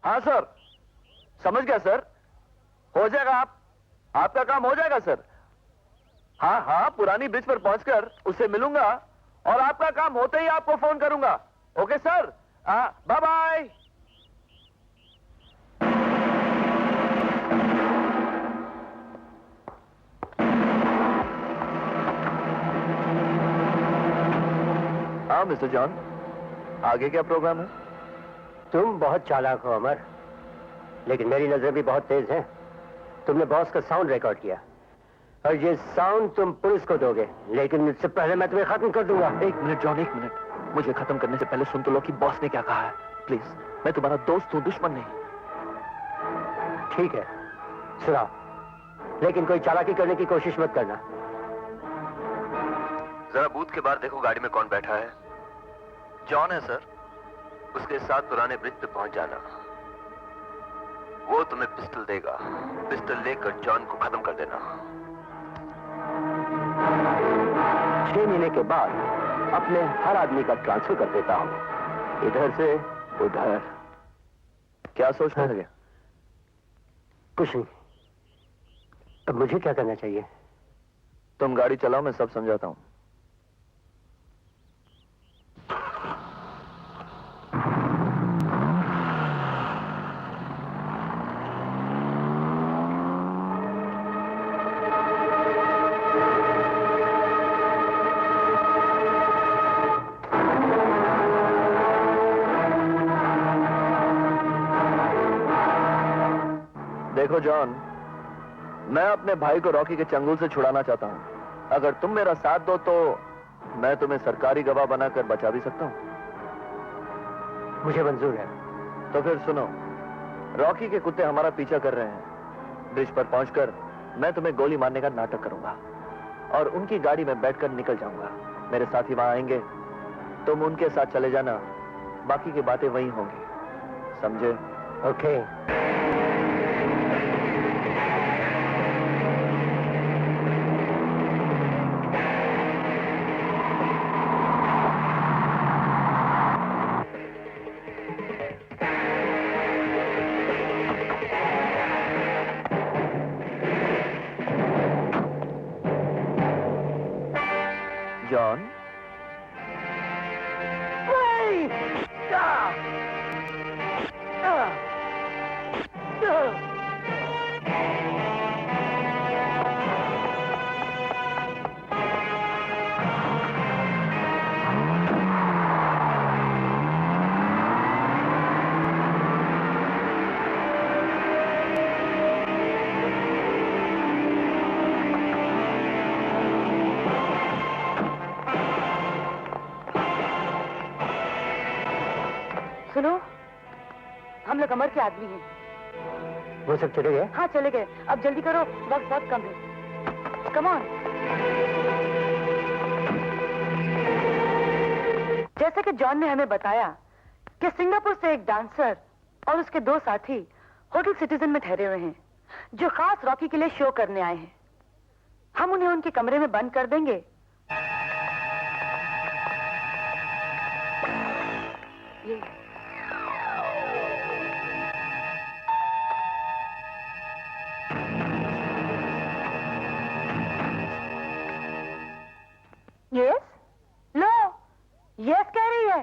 हाँ सर, समझ गया सर, हो जाएगा। आपका काम हो जाएगा सर। हाँ हाँ, पुरानी ब्रिज पर पहुंचकर उससे मिलूंगा और आपका काम होते ही आपको फोन करूंगा। Okay sir, bye bye. हाँ मिस्टर जॉन, आगे क्या प्रोग्राम है? तुम बहुत चालाक हो अमर, लेकिन मेरी नजरें भी बहुत तेज हैं। तुमने बॉस का साउंड रिकॉर्ड किया और ये साउंड तुम पुलिस को दोगे, लेकिन इससे पहले मैं तुम्हें खत्म कर दूंगा। एक मिनट जॉन, एक मिनट। मुझे खत्म करने से पहले सुन तो लो कि बॉस ने क्या कहा है। प्लीज, मैं तुम्हारा दोस्त हूं, दुश्मन नहीं। ठीक है, सुनाओ, लेकिन कोई चालाकी करने की कोशिश मत करना। जरा बूथ के बाहर देखो, गाड़ी में कौन बैठा है। जॉन है सर, उसके साथ पुराने ब्रिज पे पहुंच जाना। वो तुम्हें पिस्टल देगा, पिस्टल लेकर जॉन को खत्म कर देना। 6 महीने के बाद अपने हर आदमी का ट्रांसफर कर देता हूं, इधर से उधर। क्या सोचने लगे? कुछ नहीं। अब मुझे क्या करना चाहिए? तुम गाड़ी चलाओ, मैं सब समझाता हूं। देखो जॉन, मैं अपने भाई को रॉकी के चंगुल से छुड़ाना चाहता हूं। अगर तुम मेरा साथ दो तो मैं तुम्हें सरकारी गवाह बनाकर बचा भी सकता हूं। मुझे मंजूर है। तो फिर सुनो, रॉकी के कुत्ते हमारा पीछा कर रहे हैं। ब्रिज पर पहुंचकर मैं तुम्हें गोली मारने का नाटक करूंगा और उनकी गाड़ी में बैठकर निकल जाऊंगा। मेरे साथी वहां आएंगे, तुम उनके साथ चले जाना, बाकी की बातें वहीं होंगी, समझे? ओके। जॉन, सुनो, हम लोग अमर के आदमी हैं। वो सब चले गए? हाँ चले गए। अब जल्दी करो, वक्त बहुत कम है। Come on. जैसे कि जॉन ने हमें बताया कि सिंगापुर से एक डांसर और उसके 2 साथी होटल सिटीजन में ठहरे हुए हैं, जो खास रॉकी के लिए शो करने आए हैं। हम उन्हें उनके कमरे में बंद कर देंगे। ये यस, लो, यस कह रही है।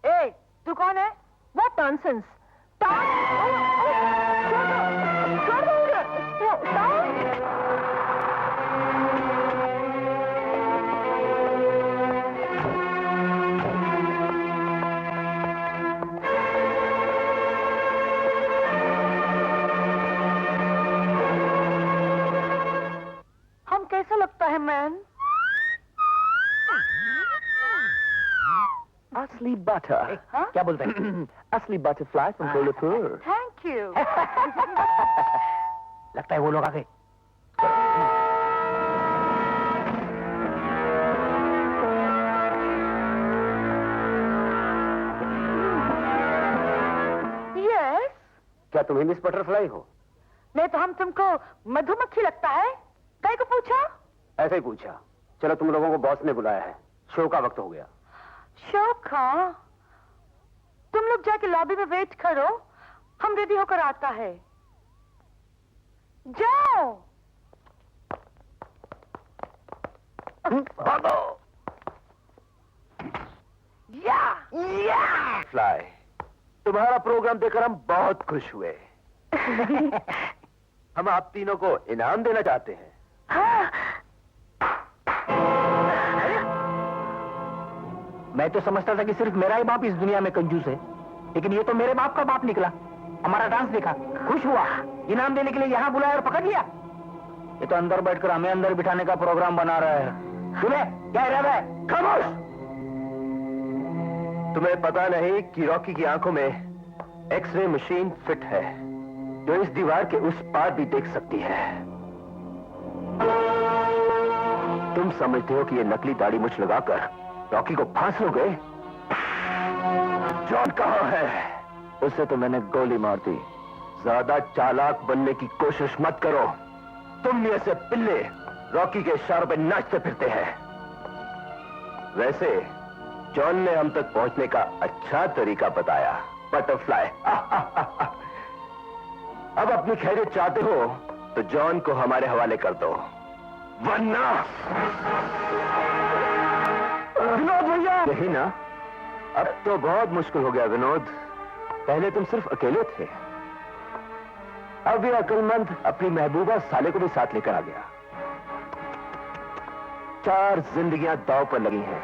ए, तू कौन है? What nonsense? हम कैसा लगता है मैन? असली बटर। हाँ? क्या बोलते हैं? असली butterfly from Kolhapur. Thank you. लगता है वो लोग आ गए। यस। क्या तुम ही मिस बटरफ्लाई हो? नहीं तो हम तुमको मधुमक्खी लगता है? कई को पूछा? ऐसे ही पूछा। चलो, तुम लोगों को बॉस ने बुलाया है, शो का वक्त हो गया। शोखा, तुम लोग जाके लॉबी में वेट करो, हम रेडी होकर आता है। जाओ। भागो। या फ्लाई, तुम्हारा प्रोग्राम देखकर हम बहुत खुश हुए। हम आप तीनों को इनाम देना चाहते हैं। हाँ। मैं तो समझता था कि सिर्फ मेरा ही बाप इस दुनिया में कंजूस है, लेकिन ये तो मेरे बाप का बाप निकला। हमारा डांस देखा, खुश हुआ, इनाम देने के लिए यहाँ बुलाया और पकड़ लिया। ये तो अंदर बैठकर हमें अंदर बिठाने का प्रोग्राम बना रहा है। तुम्हें क्या इरादा है? खामोश! तुम्हें पता नहीं कि रॉकी की आंखों में एक्सरे मशीन फिट है, जो इस दीवार के उस पार भी देख सकती है। तुम समझते हो कि ये नकली दाढ़ी मुछ लगाकर रॉकी को फांस लोगे? जॉन कहाँ है? उससे तो मैंने गोली मार दी। ज्यादा चालाक बनने की कोशिश मत करो। तुम ये से पिल्ले रॉकी के इशारों पे नाचते फिरते हैं। वैसे जॉन ने हम तक पहुंचने का अच्छा तरीका बताया। बटरफ्लाई। अब अपनी खैरियत चाहते हो तो जॉन को हमारे हवाले कर दो, वरना विनोद भैया। यही ना? अब तो बहुत मुश्किल हो गया विनोद। पहले तुम सिर्फ अकेले थे, अब ये अक्लमंद अपनी महबूबा साले को भी साथ लेकर आ गया। 4 जिंदगियां दांव पर लगी हैं,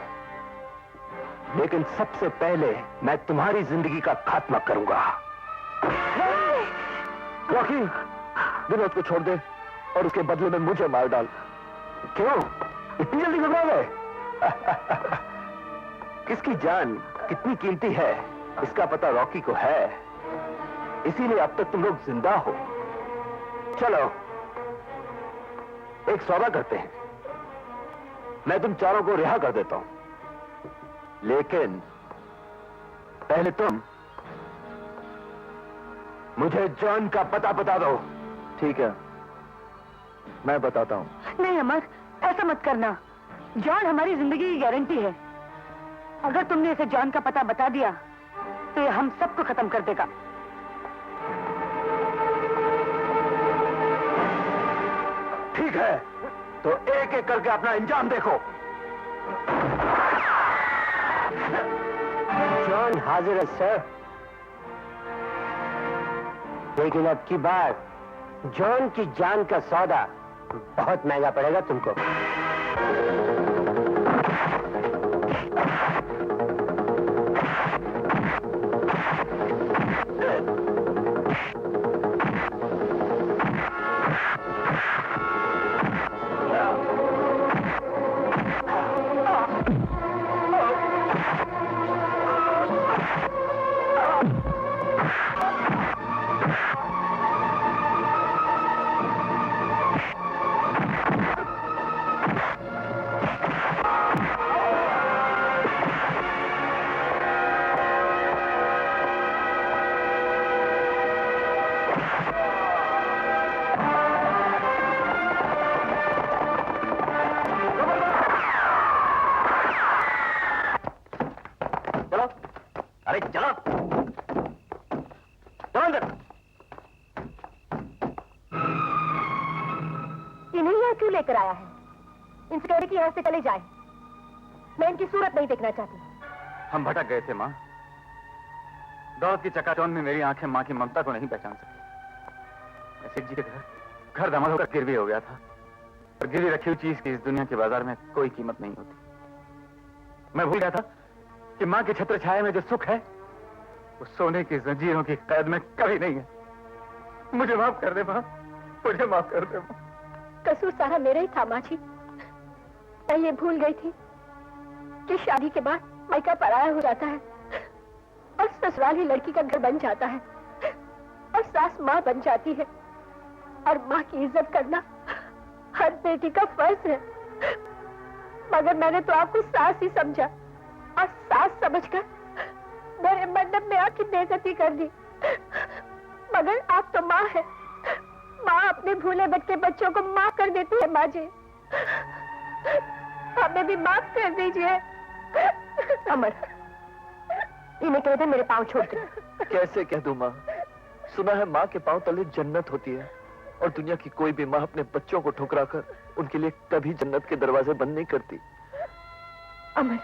लेकिन सबसे पहले मैं तुम्हारी जिंदगी का खात्मा करूंगा। रॉकी, विनोद को छोड़ दे और उसके बदले में मुझे मार डाल। क्यों इतनी जल्दी घबरा गए? किसकी जान कितनी कीमती है इसका पता रॉकी को है, इसीलिए अब तक तुम लोग जिंदा हो। चलो एक सौदा करते हैं। मैं तुम चारों को रिहा कर देता हूं, लेकिन पहले तुम मुझे जॉन का पता बता दो। ठीक है, मैं बताता हूं। नहीं अमर, ऐसा मत करना। जॉन हमारी जिंदगी की गारंटी है। अगर तुमने इसे जॉन का पता बता दिया तो ये हम सबको खत्म कर देगा। ठीक है, तो एक एक करके अपना अंजाम देखो। जॉन हाजिर है सर, लेकिन अब की बार जॉन की जान का सौदा बहुत महंगा पड़ेगा तुमको। अरे चलो चलो अंदर। इन्हें यहाँ क्यों लेकर आया है? इंस्पेक्टर की यहाँ से चले जाए, मैं इनकी सूरत नहीं देखना चाहती। हम भटक गए थे माँ। दौलत की चकाचौंध में मेरी आंखें माँ की ममता को नहीं पहचान सकी। मैं सेठ जी के घर दामाद होकर गिरवी हो गया था, और गिरवी रखी हुई चीज की इस दुनिया के बाजार में कोई कीमत नहीं होती। मैं भूल गया था कि माँ की छत्र छाया में जो सुख है वो सोने की जंजीरों की कैद में कभी नहीं है। मुझे माफ कर दे माँ, मुझे माफ कर दे माँ। कसूर सारा मेरा ही था माँ जी। मैं ये भूल गई थी कि शादी के बाद मायका पराया हो जाता है और ससुराल ही लड़की का घर बन जाता है और सास माँ बन जाती है, और माँ की इज्जत करना हर बेटी का फर्ज है। मगर मैंने तो आपको सास ही समझा और सास समझकर मेरे मंडप में आके बेइज्जती कर दी। मगर आप तो माँ है, माँ अपने भूले भटके बच्चों को माफ कर देती है। माँ जी, हमें भी माफ कर दीजिए। अमर, इन्हें कह दे मेरे पाँव छोड़ दे। कैसे कह दूं माँ? सुना है माँ के पांव तले जन्नत होती है और दुनिया की कोई भी माँ अपने बच्चों को ठुकरा कर उनके लिए कभी जन्नत के दरवाजे बंद नहीं करती। अमर,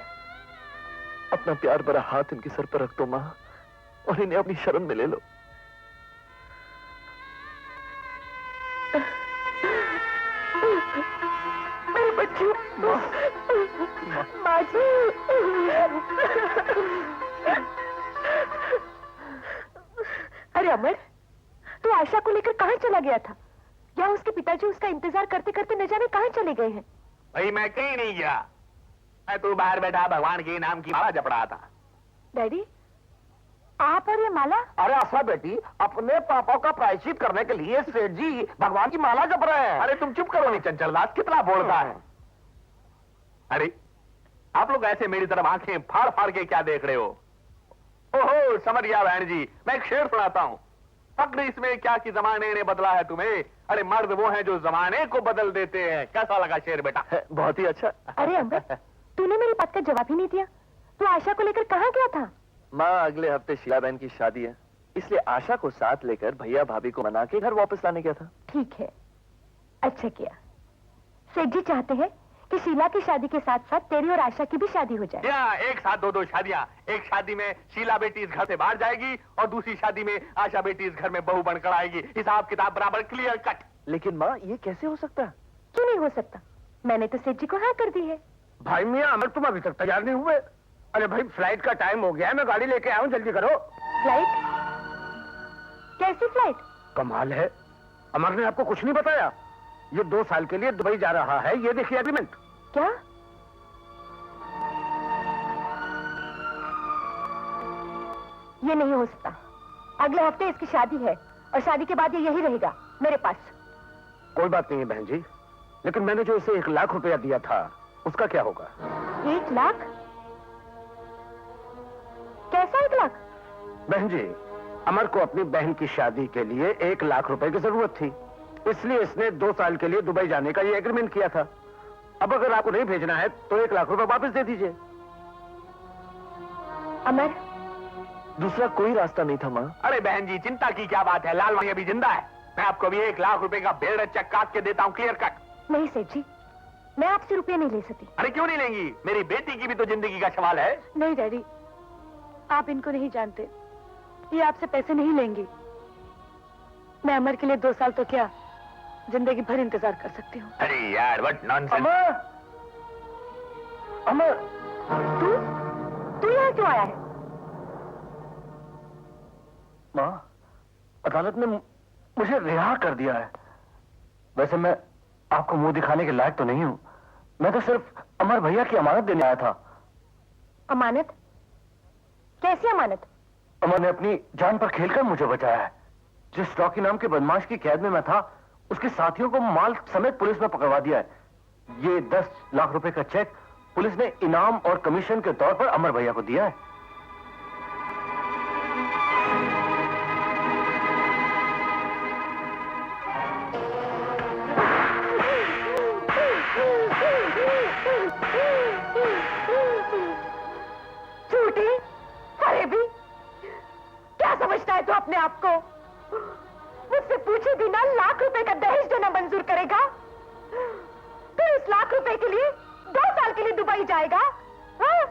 अपना प्यार भरा हाथ इनके सर पर रख दो माँ और इन्हें अपनी शरण में ले लो। मेरे बच्चों, माँ जी। अरे अमर, तू आशा को लेकर कहाँ चला गया था? या उसके पिताजी उसका इंतजार करते करते न जाने कहाँ चले गए हैं? भाई मैं कहीं नहीं गया, मैं तो बाहर बैठा भगवान के नाम की माला जप रहा था। डैडी, आप और ये माला? अरे आशा बेटी, अपने पापा का प्रायश्चित करने के लिए सेठ जी भगवान की माला जप रहे हैं। अरे तुम चुप करो नहीं चंचल दास, कितना बोलता है। अरे आप लोग ऐसे मेरी तरफ आंखें फाड़ फाड़ के क्या देख रहे हो? ओहो समझ गया बहन जी, मैं एक शेर सुनाता हूँ। फक्र इसमें क्या कि जमाने ने बदला है तुम्हें, अरे मर्द वो हैं जो जमाने को बदल देते हैं। कैसा लगा शेर बेटा? बहुत ही अच्छा। अरे अमर, तूने मेरी बात का जवाब ही नहीं दिया। तू आशा को लेकर कहाँ गया था? माँ अगले हफ्ते शीला बहन की शादी है, इसलिए आशा को साथ लेकर भैया भाभी को मना के घर वापस लाने गया था। ठीक है, अच्छा किया। सेठ जी चाहते हैं कि शीला की शादी के साथ साथ तेरी और आशा की भी शादी हो जाए। या एक साथ दो शादियां। एक शादी में शीला बेटी इस घर से बाहर जाएगी और दूसरी शादी में आशा बेटी इस घर में बहू बनकर आएगी। हिसाब किताब बराबर क्लियर कट। लेकिन माँ ये कैसे हो सकता है? क्यों नहीं हो सकता? मैंने तो सेठ जी को हाँ कर दी है। भाई मियां अमर, तुम अभी तक तैयार नहीं हुए? अरे भाई फ्लाइट का टाइम हो गया है, मैं गाड़ी लेके आया हूँ, जल्दी करो। फ्लाइट? कैसी फ्लाइट? कमाल है, अमर ने आपको कुछ नहीं बताया? ये 2 साल के लिए दुबई जा रहा है, ये देखिए एग्रीमेंट। क्या? ये नहीं हो सकता। अगले हफ्ते इसकी शादी है और शादी के बाद ये यही रहेगा मेरे पास। कोई बात नहीं है बहन जी, लेकिन मैंने जो इसे 1 लाख रुपया दिया था उसका क्या होगा? 1 लाख? कैसा 1 लाख? बहन जी, अमर को अपनी बहन की शादी के लिए 1 लाख रुपए की जरूरत थी, इसलिए इसने 2 साल के लिए दुबई जाने का ये एग्रीमेंट किया था। अब अगर आपको नहीं भेजना है तो 1 लाख रुपए वापस दे दीजिए। अमर, दूसरा कोई रास्ता नहीं था माँ। अरे बहन जी, चिंता की क्या बात है, लाल वाणी अभी जिंदा है। मैं आपको अभी 1 लाख रुपए का बेड़ चेक काट के देता हूँ, क्लियर कट। नहीं सेठ जी, मैं आपसे रुपये नहीं ले सकती। अरे क्यों नहीं लेंगी? मेरी बेटी की भी तो जिंदगी का सवाल है। नहीं डैडी, आप इनको नहीं जानते, ये आपसे पैसे नहीं लेंगी। मैं अमर के लिए 2 साल तो क्या, जिंदगी भर इंतजार कर सकती हूँ। अरे यार व्हाट नॉनसेंस। अमर, अमर, तू यहाँ क्यों आया है? माँ, अदालत ने मुझे रिहा कर दिया है। वैसे मैं आपको मुंह दिखाने के लायक तो नहीं हूँ, मैं तो सिर्फ अमर भैया की अमानत देने आया था। अमानत? कैसी अमानत? अमर ने अपनी जान पर खेलकर मुझे बचाया है। जिस रॉकी नाम के बदमाश की कैद में मैं था, उसके साथियों को माल समेत पुलिस ने पकड़वा दिया है। ये 10 लाख रुपए का चेक पुलिस ने इनाम और कमीशन के तौर पर अमर भैया को दिया है। झूठी, फरेबी, क्या समझता है तू अपने आप को? मुझसे पूछे बिना लाख रुपए का दहेज देना मंजूर करेगा? फिर इस लाख रुपए के लिए 2 साल के लिए दुबई जाएगा? हाँ?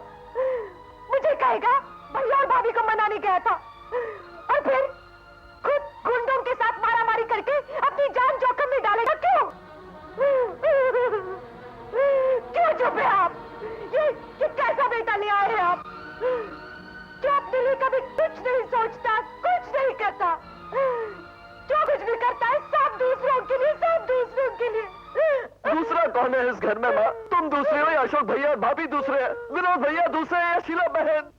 मुझे कहेगा भैया और भाभी को मनाने गया था और फिर खुद गुंडों के साथ मारामारी करके अपनी जान जोखिम में डालेगा। क्यों? क्यों चुप है आप? ये कैसा बेटा ले आए हैं आप? जो अपने लिए कभी कुछ नहीं सोचता, कुछ नहीं करता, जो कुछ भी करता है सब दूसरों के लिए, सब दूसरों के लिए। दूसरा कौन है इस घर में माँ? तुम दूसरे हो या अशोक भैया और भाभी दूसरे हैं? विनोद भैया दूसरे हैं या शीला बहन?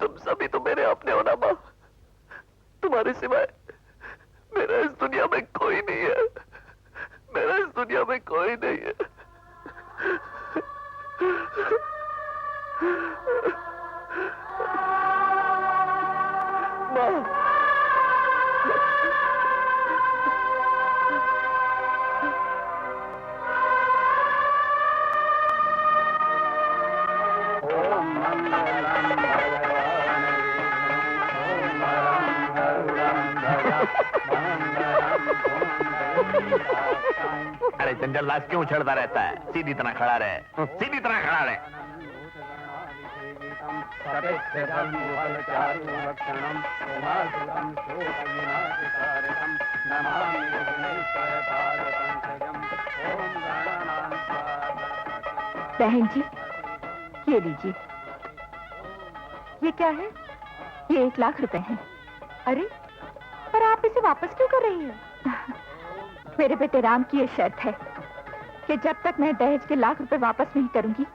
तुम सभी तो मेरे अपने हो ना माँ। तुम्हारे सिवाय मेरा इस दुनिया में कोई नहीं है। मेरा इस दुनिया में कोई नहीं है। माँ, अरे चंचल दास क्यों उछलता रहता है? सीधी तरह खड़ा रहे, सीधी तरह खड़ा रहे। बहन जी, ये लीजिए। ये क्या है? ये 1 लाख रुपए हैं। अरे, पर आप इसे वापस क्यों कर रही हैं? मेरे बेटे राम की ये शर्त है कि जब तक मैं दहेज के 1 लाख रुपए वापस नहीं करूंगी,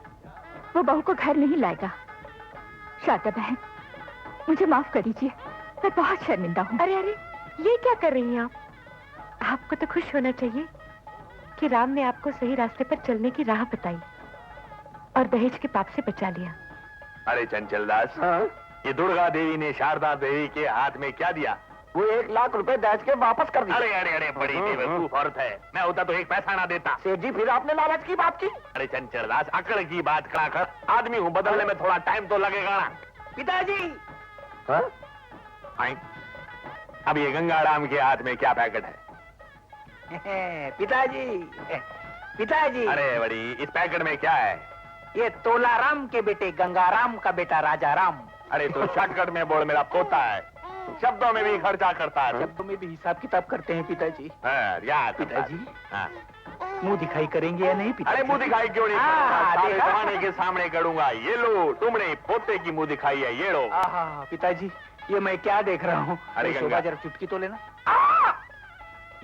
वो बहू को घर नहीं लाएगा। शारदा बहन, मुझे माफ कर दीजिए, मैं बहुत शर्मिंदा हूँ। अरे अरे, ये क्या कर रही हैं आप? आपको तो खुश होना चाहिए कि राम ने आपको सही रास्ते पर चलने की राह बताई और दहेज के पाप से बचा लिया। अरे चंचल दास, ये दुर्गा देवी ने शारदा देवी के हाथ में क्या दिया? वो 1 लाख रुपए दहेज के वापस कर दिए। अरे अरे अरे, बड़ी बेवकूफ औरत है। मैं होता तो 1 पैसा ना देता। सेठ जी, फिर आपने लालच की बात की? अरे चंचल दास, अकड़ की बात करा कर। आदमी हूँ, बदलने में थोड़ा टाइम तो लगेगा ना। पिताजी। हाँ? आई। अब ये गंगाराम के हाथ में क्या पैकेट है? पिताजी, पिताजी। अरे बड़ी, इस पैकेट में क्या है? ये तोलाराम के बेटे गंगाराम का बेटा राजाराम। अरे तो शॉर्टकट में बोल, मेरा पोता है। शब्दों में भी खर्चा करता है। शब्दों में भी हिसाब किताब करते हैं पिताजी। हाँ, याद पिताजी। हाँ। मुंह दिखाई करेंगे या नहीं पिताजी? अरे मुंह दिखाई क्यों नहीं? सारे जमाने के सामने करूंगा। ये लो, तुमने पोते की मुंह दिखाई है, ये लो। पिताजी, ये मैं क्या देख रहा हूँ? अरे शोभा, जरा चुटकी तो लेना।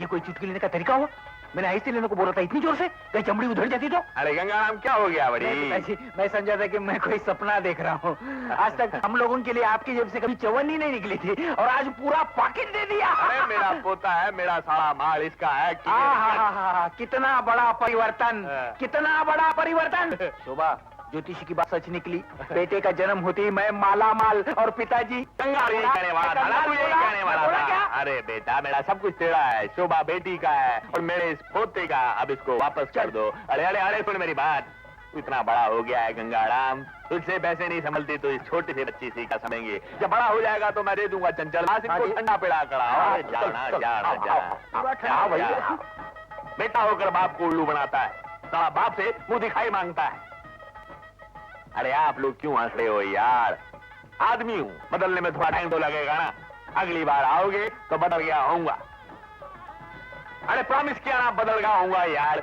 ये कोई चुटकी लेने का तरीका हुआ? मैंने ऐसे लेने को बोला था इतनी जोर से, कहीं चमड़ी उधड़ जाती तो? अरे गंगाराम, क्या हो गया बड़ी? पिताजी, मैं समझा था कि मैं कोई सपना देख रहा हूँ। आज तक हम लोगों के लिए आपकी जेब से कभी चवन ही नहीं निकली थी और आज पूरा पॉकेट दे दिया। अरे मेरा पोता है, मेरा सारा माल इसका है। कितना बड़ा परिवर्तन, हाँ। कितना बड़ा परिवर्तन। शोभा, ज्योतिषी की बात सच निकली। बेटे का जन्म होते ही मैं माला माल और पिताजी कंगाल यही कहने वाला था ना, तू यही कहने वाला बोला था। क्या? अरे बेटा, मेरा सब कुछ तेरा है। शोभा बेटी का है और मेरे इस पोते का। अब इसको वापस कर दो। अरे अरे अरे, सुन मेरी बात। तू इतना बड़ा हो गया है गंगाराम, तुझसे पैसे नहीं संभलती तो इस छोटी सी बच्ची से क्या समझेंगे? जब बड़ा हो जाएगा तो मैं दे दूंगा। चंचल दास, इसको ठंडा पिला करा। अरे जाना जाना जाना। बेटा होकर बाप को उल्लू बनाता है, साला बाप से मुंह दिखाई मांगता है। अरे आप लोग क्यों हंस रहे हो यार? आदमी हूं, बदलने में थोड़ा टाइम तो लगेगा ना। अगली बार आओगे तो बदल गया होऊंगा। अरे प्रॉमिस किया ना, बदल गया होऊंगा यार।